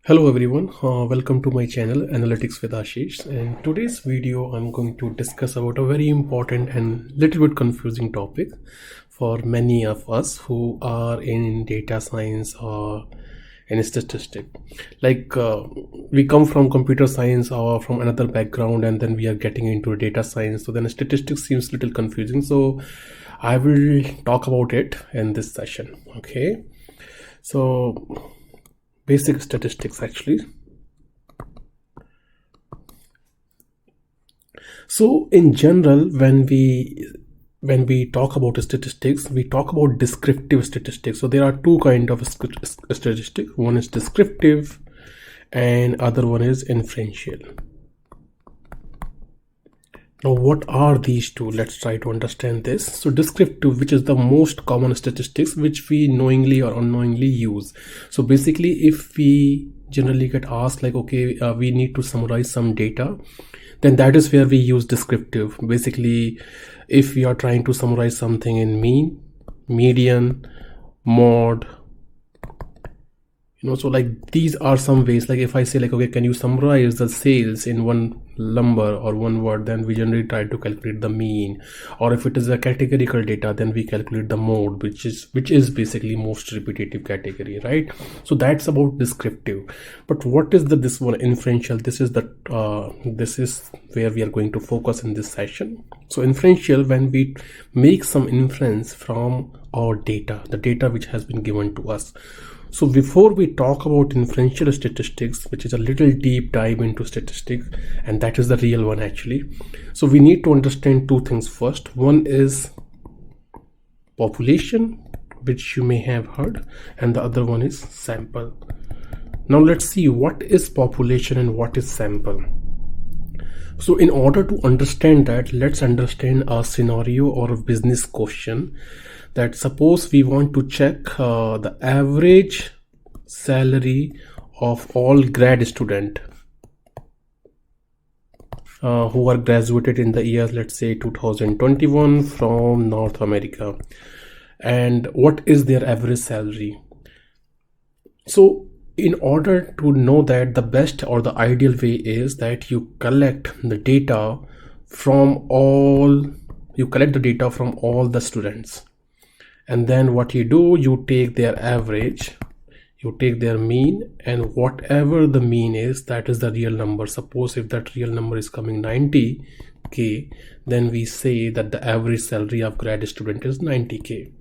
Hello everyone, welcome to my channel Analytics with Ashish. In today's video I'm going to discuss about a very important and little bit confusing topic for many of us who are in data science or in statistic. We come from computer science or from another background, and then we are getting into data science, so then statistics seems a little confusing. So I will talk about it in this session. Okay, so basic statistics actually. So in general, when we talk about statistics, we talk about descriptive statistics. So there are two kind of statistics. One is descriptive and other one is inferential. Now what are these two? Let's try to understand this. So descriptive, which is the most common statistics which we knowingly or unknowingly use. So basically, if we generally get asked like, okay, we need to summarize some data, then that is where we use descriptive. Basically, if we are trying to summarize something in mean, median, mode, so like these are some ways. Like if I say like, okay, can you summarize the sales in one number or one word, then we generally try to calculate the mean. Or if it is a categorical data, then we calculate the mode, which is basically most repetitive category, right? So that's about descriptive. But what is this one, inferential? This is where we are going to focus in this session. So inferential, when we make some inference from our data, the data which has been given to us. So before we talk about inferential statistics, which is a little deep dive into statistics, and that is the real one actually. So we need to understand two things first. One is population, which you may have heard, and the other one is sample. Now let's see what is population and what is sample. So in order to understand that, let's understand a scenario or a business question. That suppose we want to check the average salary of all grad student who are graduated in the year, let's say 2021 from North America, and what is their average salary. So in order to know that, the best or the ideal way is that you collect the data from all the students. And then what you do, you take their average, you take their mean, and whatever the mean is, that is the real number. Suppose if that real number is coming 90k, then we say that the average salary of grad student is 90k.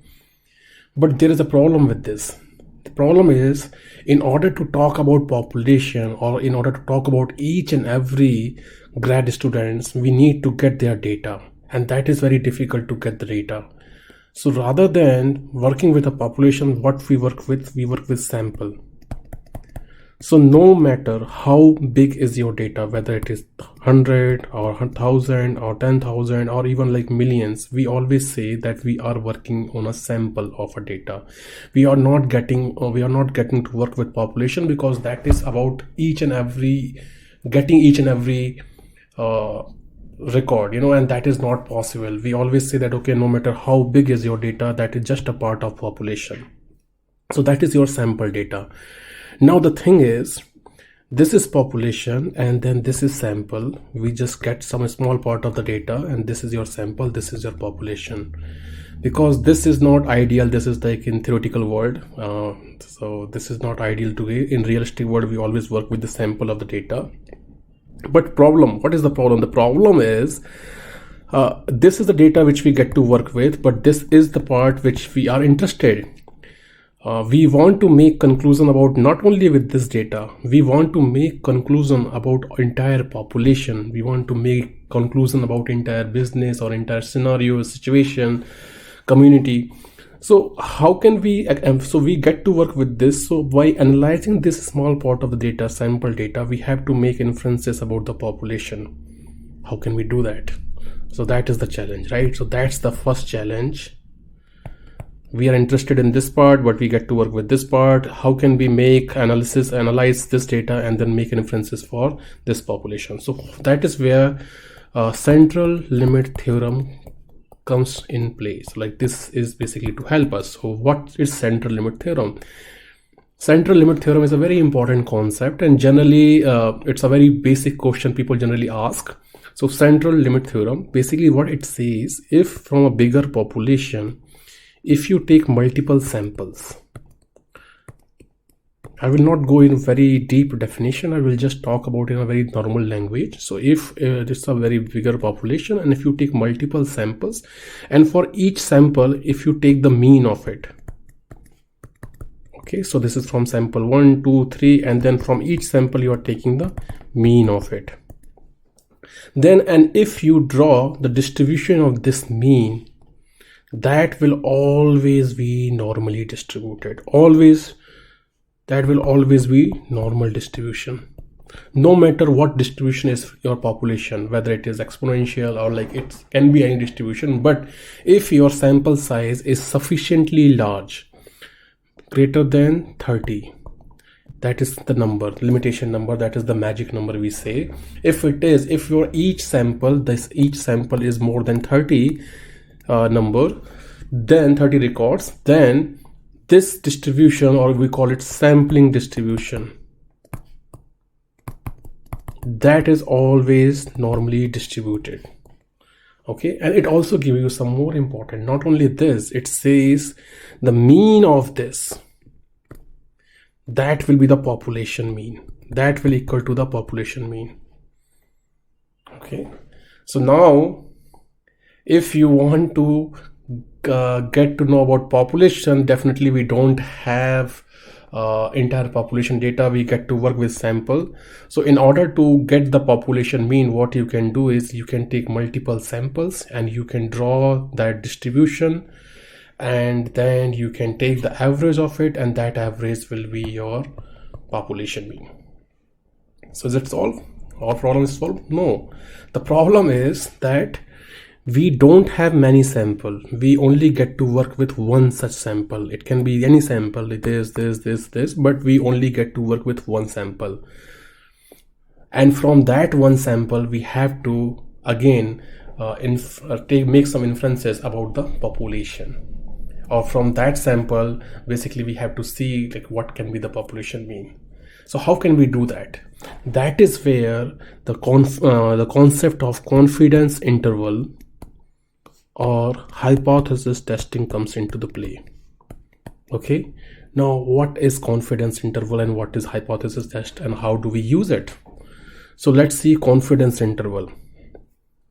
But there is a problem with this. The problem is, in order to talk about population, or in order to talk about each and every grad students, we need to get their data, and that is very difficult to get the data. So rather than working with a population, what we work with sample. So no matter how big is your data, whether it is 100 or 1000 or 10,000 or even like millions, we always say that we are working on a sample of a data. We are not getting to work with population, because that is about getting each and every record, and that is not possible. We always say that, okay, no matter how big is your data, that is just a part of population. So that is your sample data. Now the thing is, this is population and then this is sample. We just get some small part of the data, and this is your sample, this is your population. Because this is not ideal, this is like in theoretical world, so this is not ideal today. In realistic world, we always work with the sample of the data. But what is the problem? The problem is, this is the data which we get to work with, but this is the part which we are interested. We want to make conclusion about not only with this data, we want to make conclusion about entire population. We want to make conclusion about entire business or entire scenario, situation, community. So how can we, so we get to work with this. So by analyzing this small part of the data, sample data, we have to make inferences about the population. How can we do that? So that is the challenge, right? So that's the first challenge. We are interested in this part, but we get to work with this part. How can we analyze this data and then make inferences for this population? So that is where central limit theorem comes in place. Like this is basically to help us. So what is central limit theorem? Central limit theorem is a very important concept, and generally it's a very basic question people generally ask. So central limit theorem, basically what it says, if from a bigger population, if you take multiple samples, I will not go in very deep definition, I will just talk about in a very normal language. So if it's a very bigger population, and if you take multiple samples, and for each sample, if you take the mean of it, okay, so this is from sample 1, 2, 3, and then from each sample you are taking the mean of it. Then, and if you draw the distribution of this mean, that will always be normally distributed. Always, that will always be normal distribution. No matter what distribution is your population, whether it is exponential or like it can be any distribution, but if your sample size is sufficiently large, greater than 30, that is the number, limitation number, that is the magic number we say. If it is, if your each sample is more than 30 number, then 30 records, then this distribution, or we call it sampling distribution, that is always normally distributed. Okay, and it also gives you some more important, not only this, it says the mean of this, that will be the population mean, that will equal to the population mean. Okay, so now if you want to get to know about population, definitely we don't have entire population data, we get to work with sample. So in order to get the population mean, what you can do is you can take multiple samples and you can draw that distribution, and then you can take the average of it, and that average will be your population mean. So is it solved? Our problem is solved? No, the problem is that we don't have many sample, we only get to work with one such sample. It can be any sample, this, but we only get to work with one sample, and from that one sample we have to again make some inferences about the population, or from that sample basically we have to see like what can be the population mean. So how can we do that? That is where the concept of confidence interval or hypothesis testing comes into the play. Okay, now what is confidence interval and what is hypothesis test, and how do we use it? So let's see confidence interval.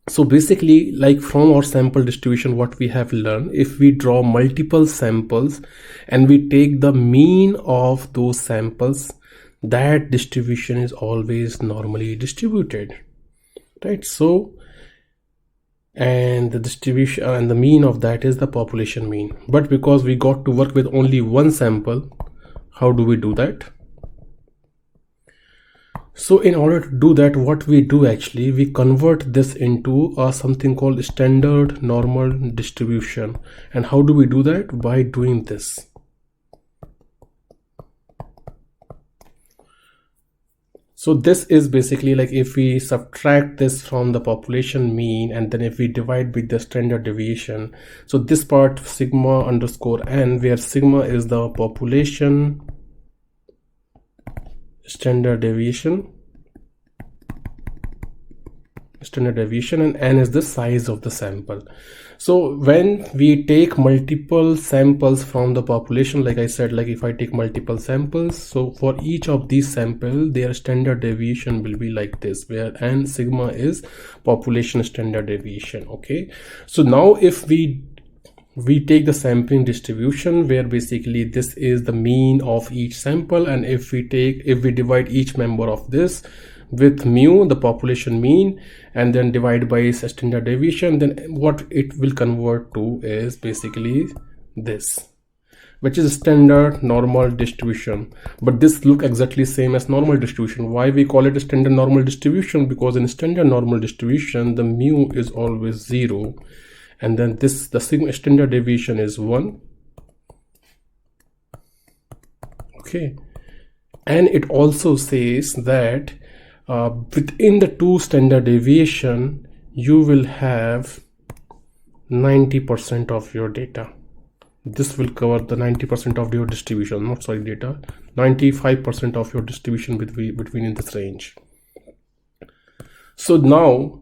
So basically, like from our sample distribution, what we have learned, if we draw multiple samples and we take the mean of those samples, that distribution is always normally distributed, right? So, and the distribution and the mean of that is the population mean. But because we got to work with only one sample, how do we do that? So in order to do that, what we do actually, we convert this into something called standard normal distribution. And how do we do that? By doing this. So this is basically like if we subtract this from the population mean, and then if we divide with the standard deviation. So this part sigma underscore n, where sigma is the population standard deviation, and n is the size of the sample. So when we take multiple samples from the population, like I said, like if I take multiple samples, so for each of these samples their standard deviation will be like this, where n sigma is population standard deviation. Okay, so now if we take the sampling distribution, where basically this is the mean of each sample, and if we divide each member of this with mu, the population mean, and then divide by standard deviation, then what it will convert to is basically this, which is standard normal distribution. But this look exactly same as normal distribution. Why we call it a standard normal distribution? Because in standard normal distribution the mu is always 0, and then the sigma standard deviation is 1. Okay, and it also says that within the two standard deviation you will have 90% of your data. This will cover the 90% of your distribution, not sorry data, 95% of your distribution between in this range. So now,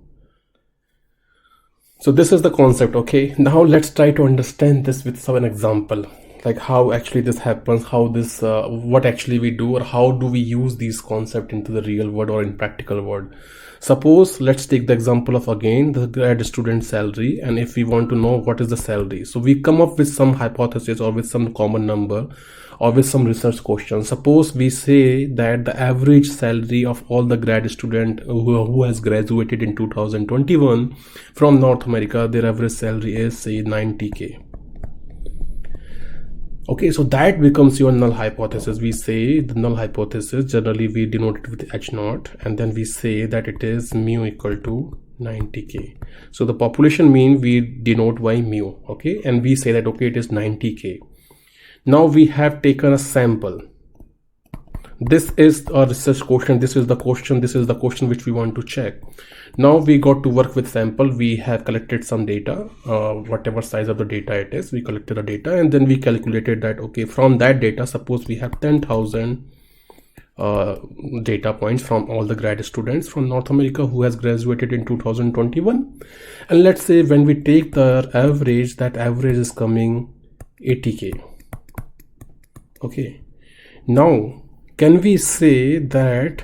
so this is the concept. Okay, now let's try to understand this with some example, like how actually this happens, how this what actually we do, or how do we use these concepts into the real world or in practical world. Suppose let's take the example of again the grad student salary, and if we want to know what is the salary, so we come up with some hypothesis or with some common number or with some research question. Suppose we say that the average salary of all the grad student who has graduated in 2021 from North America, their average salary is say 90K. Okay, so that becomes your null hypothesis. We say the null hypothesis, generally we denote it with H0, and then we say that it is mu equal to 90K. So the population mean we denote by mu, okay, and we say that okay, it is 90K. Now we have taken a sample. This is a research question, this is the question which we want to check. Now we got to work with sample. We have collected some data, whatever size of the data it is, we collected the data, and then we calculated that okay, from that data, suppose we have 10,000 data points from all the grad students from North America who has graduated in 2021, and let's say when we take the average, that average is coming 80K. Okay, now can we say that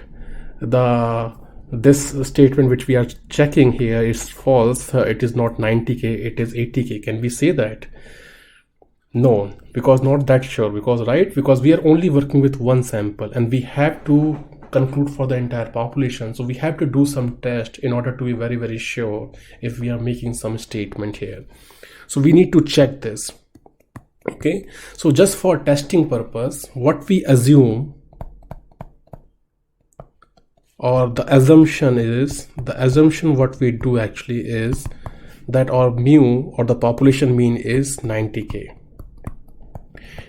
this statement which we are checking here is false? It is not 90K, it is 80K. Can we say that? No, because not that sure, because we are only working with one sample and we have to conclude for the entire population. So we have to do some test in order to be very, very sure if we are making some statement here. So we need to check this. Okay, so just for testing purpose, what we assume, or the assumption what we do actually is that our mu or the population mean is 90K.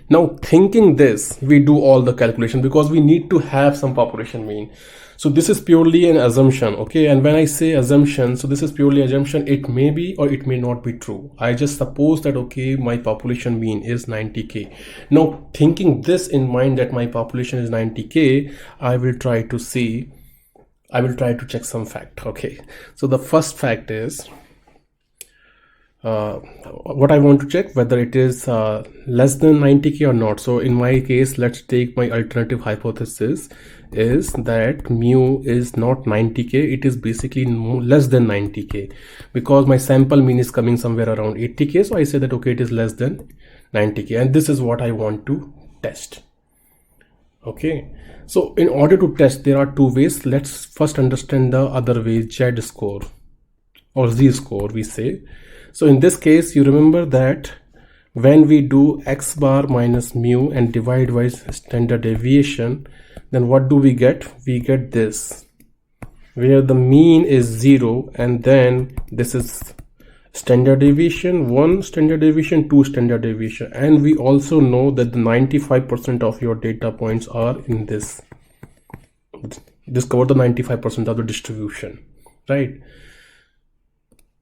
Now thinking this, we do all the calculation because we need to have some population mean. So this is purely an assumption, okay? And when I say assumption, so this is purely assumption. It may be or it may not be true. I just suppose that okay, my population mean is 90K. Now thinking this in mind that my population is 90K, I will try to check some fact. Okay, so the first fact is what I want to check, whether it is less than 90K or not. So in my case, let's take my alternative hypothesis is that mu is not 90K, it is basically less than 90K, because my sample mean is coming somewhere around 80K. So I say that okay, it is less than 90K, and this is what I want to test. Okay, so in order to test, there are two ways. Let's first understand the other way, Z score or Z score we say. So in this case, you remember that when we do x bar minus mu and divide by standard deviation, then what do we get? We get this, where the mean is 0, and then this is standard deviation 1, standard deviation 2, standard deviation. And we also know that the 95% of your data points are in this cover the 95% of the distribution, right?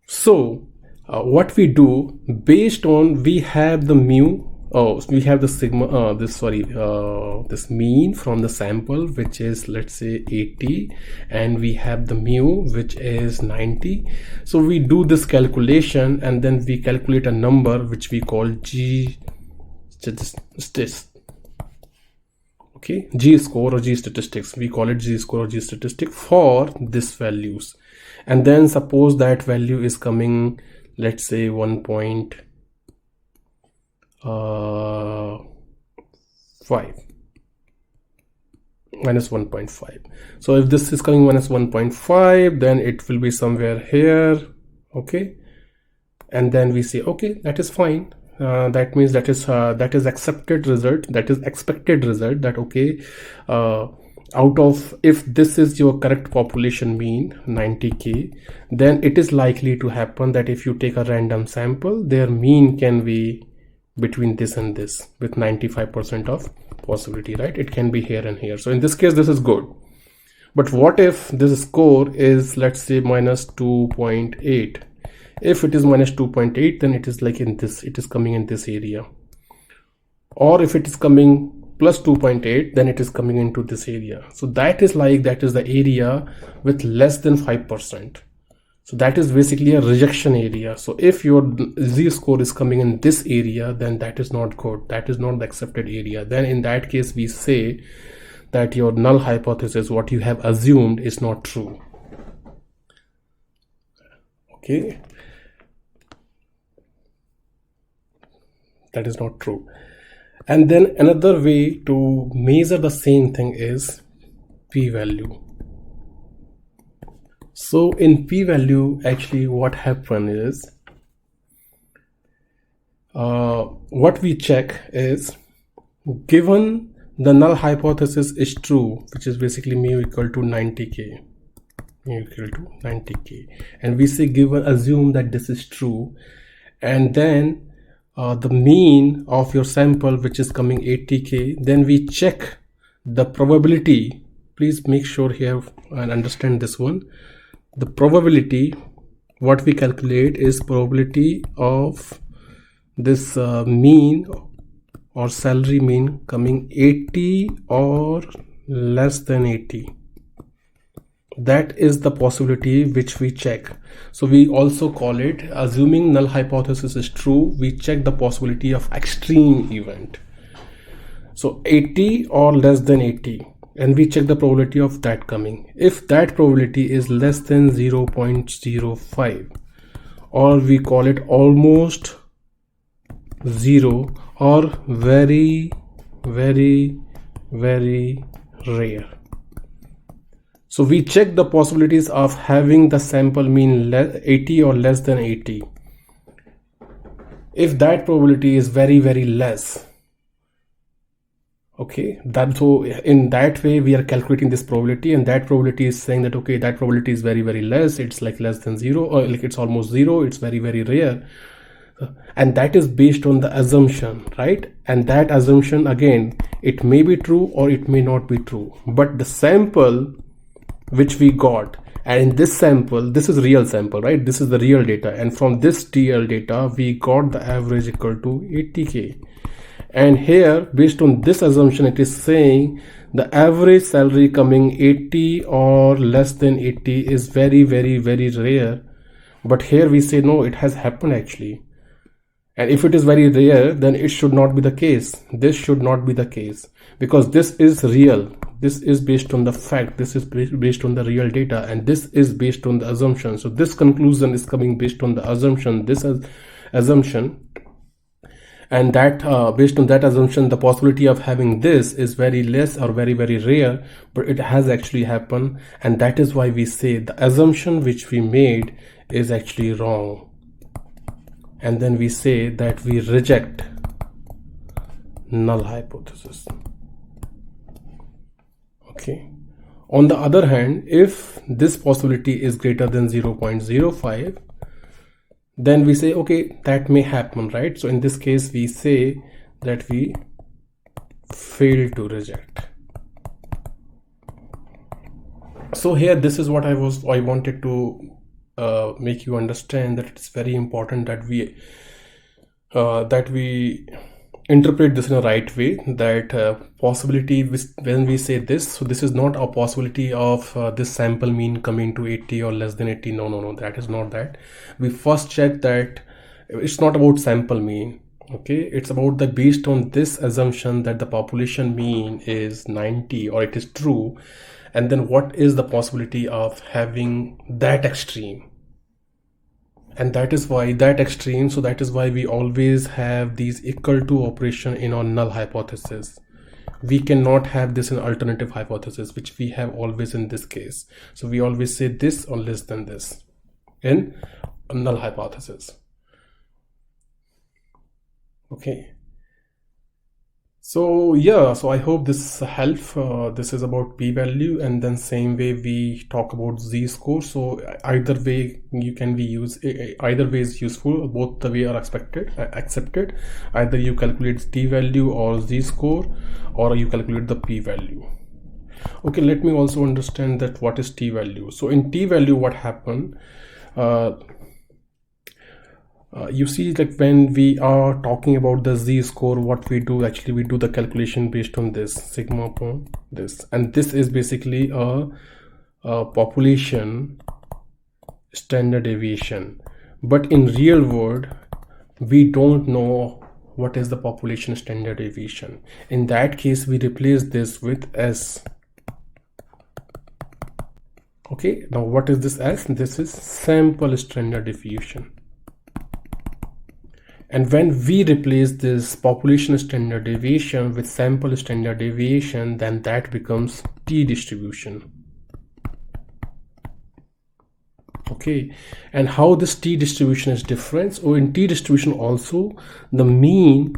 So what we do, based on we have the mu, we have the sigma, this mean from the sample, which is let's say 80, and we have the mu which is 90. So we do this calculation and then we calculate a number which we call G okay, G score or G statistics. We call it G score or G statistic for this values. And then suppose that value is coming, let's say 1.5 minus 1.5. So if this is coming minus 1.5, then it will be somewhere here. Okay, and then we say okay, that is fine. That means that is accepted result, that is expected result, that okay, out of, if this is your correct population mean 90K, then it is likely to happen that if you take a random sample, their mean can be between this and this with 95% of possibility, right? It can be here and here. So in this case, this is good. But what if this score is, let's say, minus 2.8? If it is minus 2.8, then it is like in this, it is coming in this area. Or if it is coming plus 2.8, then it is coming into this area. So that is the area with less than 5%. So that is basically a rejection area. So if your z-score is coming in this area, then that is not good. That is not the accepted area. Then in that case, we say that your null hypothesis, what you have assumed, is not true. Okay, that is not true. And then another way to measure the same thing is p-value. So in p-value, actually what happens is, what we check is, given the null hypothesis is true, which is basically mu equal to 90k, and we say assume that this is true, and then the mean of your sample, which is coming 80k, then we check the probability. Please make sure here and understand this one. The probability, what we calculate is probability of this mean or salary mean coming 80 or less than 80. That is the possibility which we check. So we also call it, assuming null hypothesis is true, we check the possibility of extreme event. So 80 or less than 80, and we check the probability of that coming. If that probability is less than 0.05, or we call it almost zero, or very, very, very rare. So we check the possibilities of having the sample mean 80 or less than 80. If that probability is very, very less, okay, so in that way we are calculating this probability, and that probability is saying that, okay, that probability is very, very less, it's like less than zero, or like it's almost zero, it's very, very rare. And that is based on the assumption, right? And that assumption, again, it may be true or it may not be true, but the sample which we got, and in this sample, this is real sample, right? This is the real data, and from this real data we got the average equal to 80k. And here, based on this assumption, it is saying the average salary coming 80 or less than 80 is very, very, very rare. But here we say no, it has happened actually. And if it is very rare, then it should not be the case. This should not be the case, because this is real. This is based on the fact. This is based on the real data, and this is based on the assumption. So this conclusion is coming based on the assumption, this assumption, and that based on that assumption, the possibility of having this is very less or very, very rare, but it has actually happened. And that is why we say the assumption which we made is actually wrong. And then we say that we reject null hypothesis. Okay. On the other hand, if this possibility is greater than 0.05, then we say, okay, that may happen, right? So in this case, we say that we fail to reject. So here, this is what I wanted to make you understand, that it's very important that we interpret this in a right way, that possibility when we say this, so this is not a possibility of this sample mean coming to 80 or less than 80. No, that is not that. We first check that it's not about sample mean, okay, it's about the based on this assumption that the population mean is 90 or it is true, and then what is the possibility of having that extreme. And that is why that extreme, so that is why we always have these equal to operation in our null hypothesis. We cannot have this in alternative hypothesis, which we have always in this case. So we always say this or less than this in null hypothesis. Okay. So yeah, so I hope this helps. This is about p-value, and then same way we talk about z-score. So either way you can be used, either way is useful, both the way are accepted. Either you calculate t-value or z-score, or you calculate the p-value. Okay, let me also understand that what is t-value. So in t-value, what happened, You see, like when we are talking about the z-score, what we do, actually we do the calculation based on this sigma upon this, and this is basically a population standard deviation. But in real world, we don't know what is the population standard deviation. In that case, we replace this with S. Okay, now what is this S? This is sample standard deviation. And when we replace this population standard deviation with sample standard deviation, then that becomes t distribution. Okay, and how this t distribution is different? So in t distribution also, the mean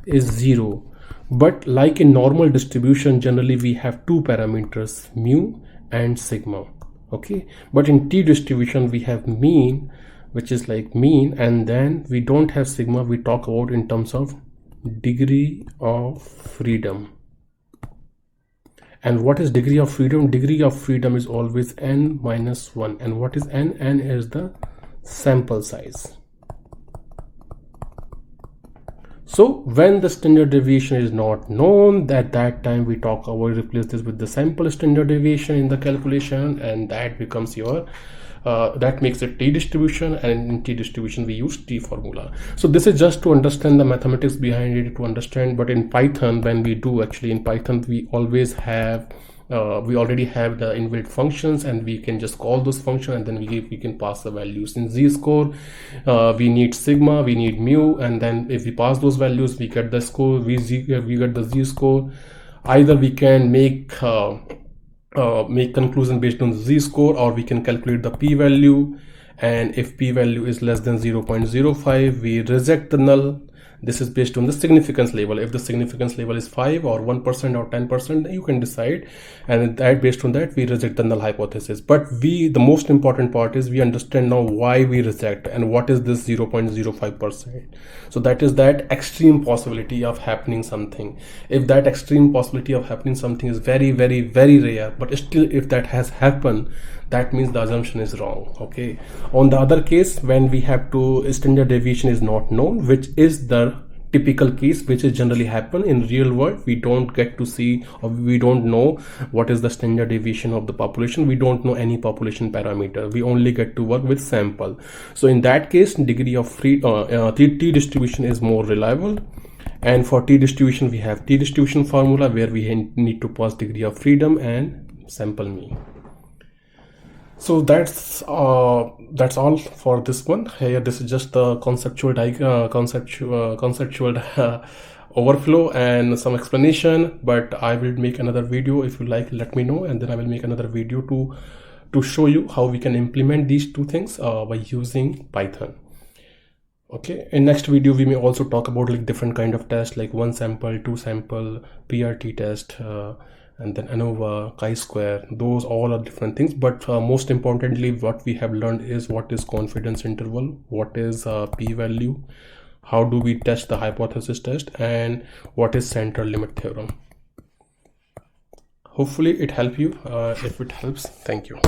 is 0. But like in normal distribution, generally we have two parameters, mu and sigma. Okay, but in t distribution we have mean, which is like mean, and then we don't have sigma. We talk about in terms of degree of freedom. And what is degree of freedom? Degree of freedom is always n minus 1. And what is n? N is the sample size. So when the standard deviation is not known, at that time we talk about, replace this with the sample standard deviation in the calculation, and that becomes your that makes it t distribution, and in t distribution we use t formula. So this is just to understand the mathematics behind it, to understand. But in Python, when we do, actually in Python we always have we already have the inbuilt functions, and we can just call those functions, and then we can pass the values. In z-score, we need sigma, we need mu, and then if we pass those values, we get the score. We get the z-score. Either we can make conclusion based on the z-score, or we can calculate the p-value, and if p-value is less than 0.05, we reject the null. This is based on the significance level. If the significance level is 5 or 1% or 10%, you can decide, and that based on that we reject the null hypothesis. But the most important part is we understand now why we reject and what is this 0.05%. So that is that extreme possibility of happening something. If that extreme possibility of happening something is very, very, very rare, but still if that has happened, that means the assumption is wrong. Okay, on the other case, when we have to standard deviation is not known, which is the typical case, which is generally happen in real world, we don't get to see, or we don't know what is the standard deviation of the population. We don't know any population parameter. We only get to work with sample. So in that case, degree of t distribution is more reliable. And for t distribution, we have t distribution formula where we need to pass degree of freedom and sample mean. So that's all for this one. Here, this is just the conceptual overflow and some explanation. But I will make another video. If you like, let me know, and then I will make another video to show you how we can implement these two things by using Python. Okay, in next video we may also talk about like different kind of tests, like 1 sample, 2 sample, PRT test, and then ANOVA, chi-square. Those all are different things, but most importantly what we have learned is what is confidence interval, what is p-value, how do we test the hypothesis test, and what is central limit theorem. Hopefully it helps you. If it helps, thank you.